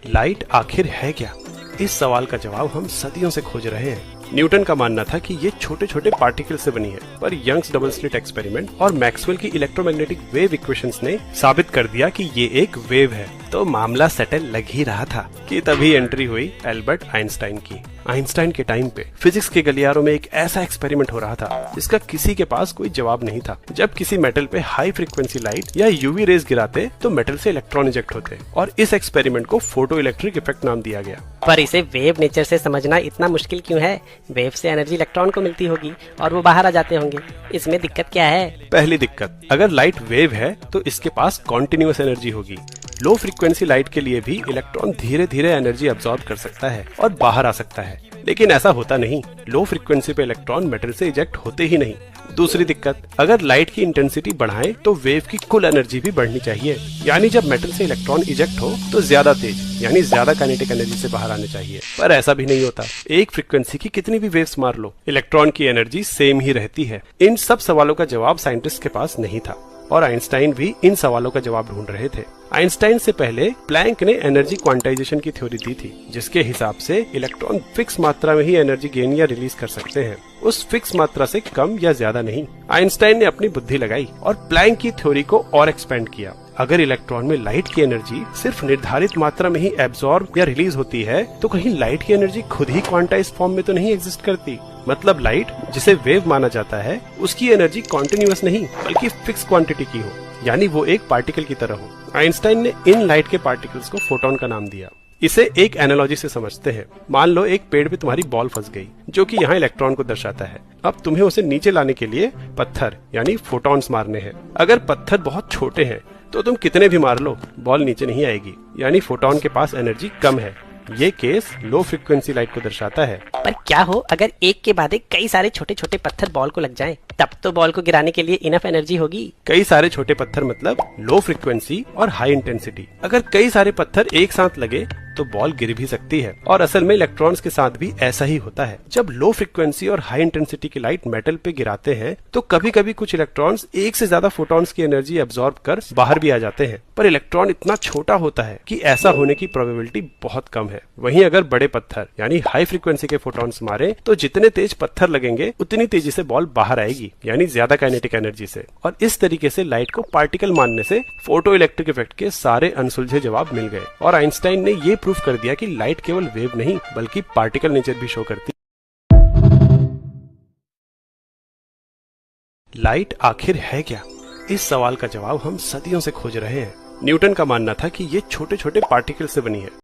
Light आखिर है क्या? इस सवाल का जवाब हम सदियों से खोज रहे हैं। न्यूटन का मानना था कि ये छोटे छोटे पार्टिकल से बनी है, पर यंग्स डबल स्लिट एक्सपेरिमेंट और मैक्सवेल की इलेक्ट्रोमैग्नेटिक वेव इक्वेशंस ने साबित कर दिया कि ये एक वेव है। तो मामला सेटल लग ही रहा था कि तभी एंट्री हुई एल्बर्ट आइंस्टाइन की। आइंस्टाइन के टाइम पे फिजिक्स के गलियारों में एक ऐसा एक्सपेरिमेंट हो रहा था जिसका किसी के पास कोई जवाब नहीं था। जब किसी मेटल पे हाई फ्रीक्वेंसी लाइट या यूवी रेज गिराते तो मेटल से इलेक्ट्रॉन इजेक्ट होते और इस एक्सपेरिमेंट को फोटो इलेक्ट्रिक इफेक्ट नाम दिया गया। पर इसे वेव नेचर से समझना इतना मुश्किल क्यों है? वेव से एनर्जी इलेक्ट्रॉन को मिलती होगी और वो बाहर आ जाते होंगे। इसमें दिक्कत क्या है? पहली दिक्कत, अगर लाइट वेव है तो इसके पास कॉन्टिन्यूअस एनर्जी होगी। लो फ्रीक्वेंसी लाइट के लिए भी इलेक्ट्रॉन धीरे धीरे एनर्जी अब्सॉर्ब कर सकता है और बाहर आ सकता है, लेकिन ऐसा होता नहीं। लो फ्रीक्वेंसी पे इलेक्ट्रॉन मेटल से इजेक्ट होते ही नहीं। दूसरी दिक्कत, अगर लाइट की इंटेंसिटी बढ़ाएं तो वेव की कुल एनर्जी भी बढ़नी चाहिए, यानी जब मेटल से इलेक्ट्रॉन इजेक्ट हो तो ज्यादा तेज यानी ज्यादा काइनेटिक एनर्जी से बाहर आने चाहिए, पर ऐसा भी नहीं होता। एक फ्रीक्वेंसी की कितनी भी वेव्स मार लो, इलेक्ट्रॉन की एनर्जी सेम ही रहती है। इन सब सवालों का जवाब साइंटिस्ट के पास नहीं था और आइंस्टाइन भी इन सवालों का जवाब ढूंढ रहे थे। आइंस्टाइन से पहले प्लैंक ने एनर्जी क्वांटाइजेशन की थ्योरी दी थी, जिसके हिसाब से इलेक्ट्रॉन फिक्स मात्रा में ही एनर्जी गेन या रिलीज कर सकते हैं, उस फिक्स मात्रा से कम या ज्यादा नहीं। आइंस्टाइन ने अपनी बुद्धि लगाई और प्लैंक की थ्योरी को और एक्सपेंड किया। अगर इलेक्ट्रॉन में लाइट की एनर्जी सिर्फ निर्धारित मात्रा में ही एब्सॉर्ब या रिलीज होती है, तो कहीं लाइट की एनर्जी खुद ही क्वांटाइज फॉर्म में तो नहीं एग्जिस्ट करती। मतलब लाइट, जिसे वेव माना जाता है, उसकी एनर्जी कॉन्टिन्यूअस नहीं बल्कि फिक्स क्वांटिटी की हो, यानी वो एक पार्टिकल की तरह हो। आइंस्टाइन ने इन लाइट के पार्टिकल्स को फोटोन का नाम दिया। इसे एक एनालॉजी से समझते हैं। मान लो एक पेड़ पे तुम्हारी बॉल फंस गई, जो कि यहाँ इलेक्ट्रॉन को दर्शाता है। अब तुम्हें उसे नीचे लाने के लिए पत्थर यानी फोटॉन्स मारने हैं। अगर पत्थर बहुत छोटे हैं तो तुम कितने भी मार लो, बॉल नीचे नहीं आएगी, यानी फोटॉन के पास एनर्जी कम है। ये केस लो फ्रीक्वेंसी लाइट को दर्शाता है। पर क्या हो अगर एक के बाद एक कई सारे छोटे छोटे पत्थर बॉल को लग जाएं? तब तो बॉल को गिराने के लिए इनफ एनर्जी होगी। कई सारे छोटे पत्थर मतलब लो फ्रीक्वेंसी और हाई इंटेंसिटी। अगर कई सारे पत्थर एक साथ लगे तो बॉल गिर भी सकती है, और असल में इलेक्ट्रॉन्स के साथ भी ऐसा ही होता है। जब लो फ्रीक्वेंसी और हाई इंटेंसिटी की लाइट मेटल पे गिराते हैं तो कभी कभी कुछ इलेक्ट्रॉन्स एक से ज्यादा फोटॉन्स की एनर्जी एब्सॉर्ब कर बाहर भी आ जाते हैं, पर इलेक्ट्रॉन इतना छोटा होता है कि ऐसा होने की प्रोबेबिलिटी बहुत कम है। वहीं अगर बड़े पत्थर यानी हाई फ्रीक्वेंसी के फोटॉन्स मारे तो जितने तेज पत्थर लगेंगे उतनी तेजी से बॉल बाहर आएगी, यानी ज्यादा काइनेटिक एनर्जी से। और इस तरीके से लाइट को पार्टिकल मानने से फोटो इलेक्ट्रिक इफेक्ट के सारे अनसुलझे जवाब मिल गए, और आइंस्टाइन ने ये प्रूफ कर दिया कि लाइट केवल वेव नहीं बल्कि पार्टिकल नेचर भी शो करती। लाइट आखिर है क्या? इस सवाल का जवाब हम सदियों से खोज रहे हैं। न्यूटन का मानना था कि ये छोटे छोटे पार्टिकल से बनी है,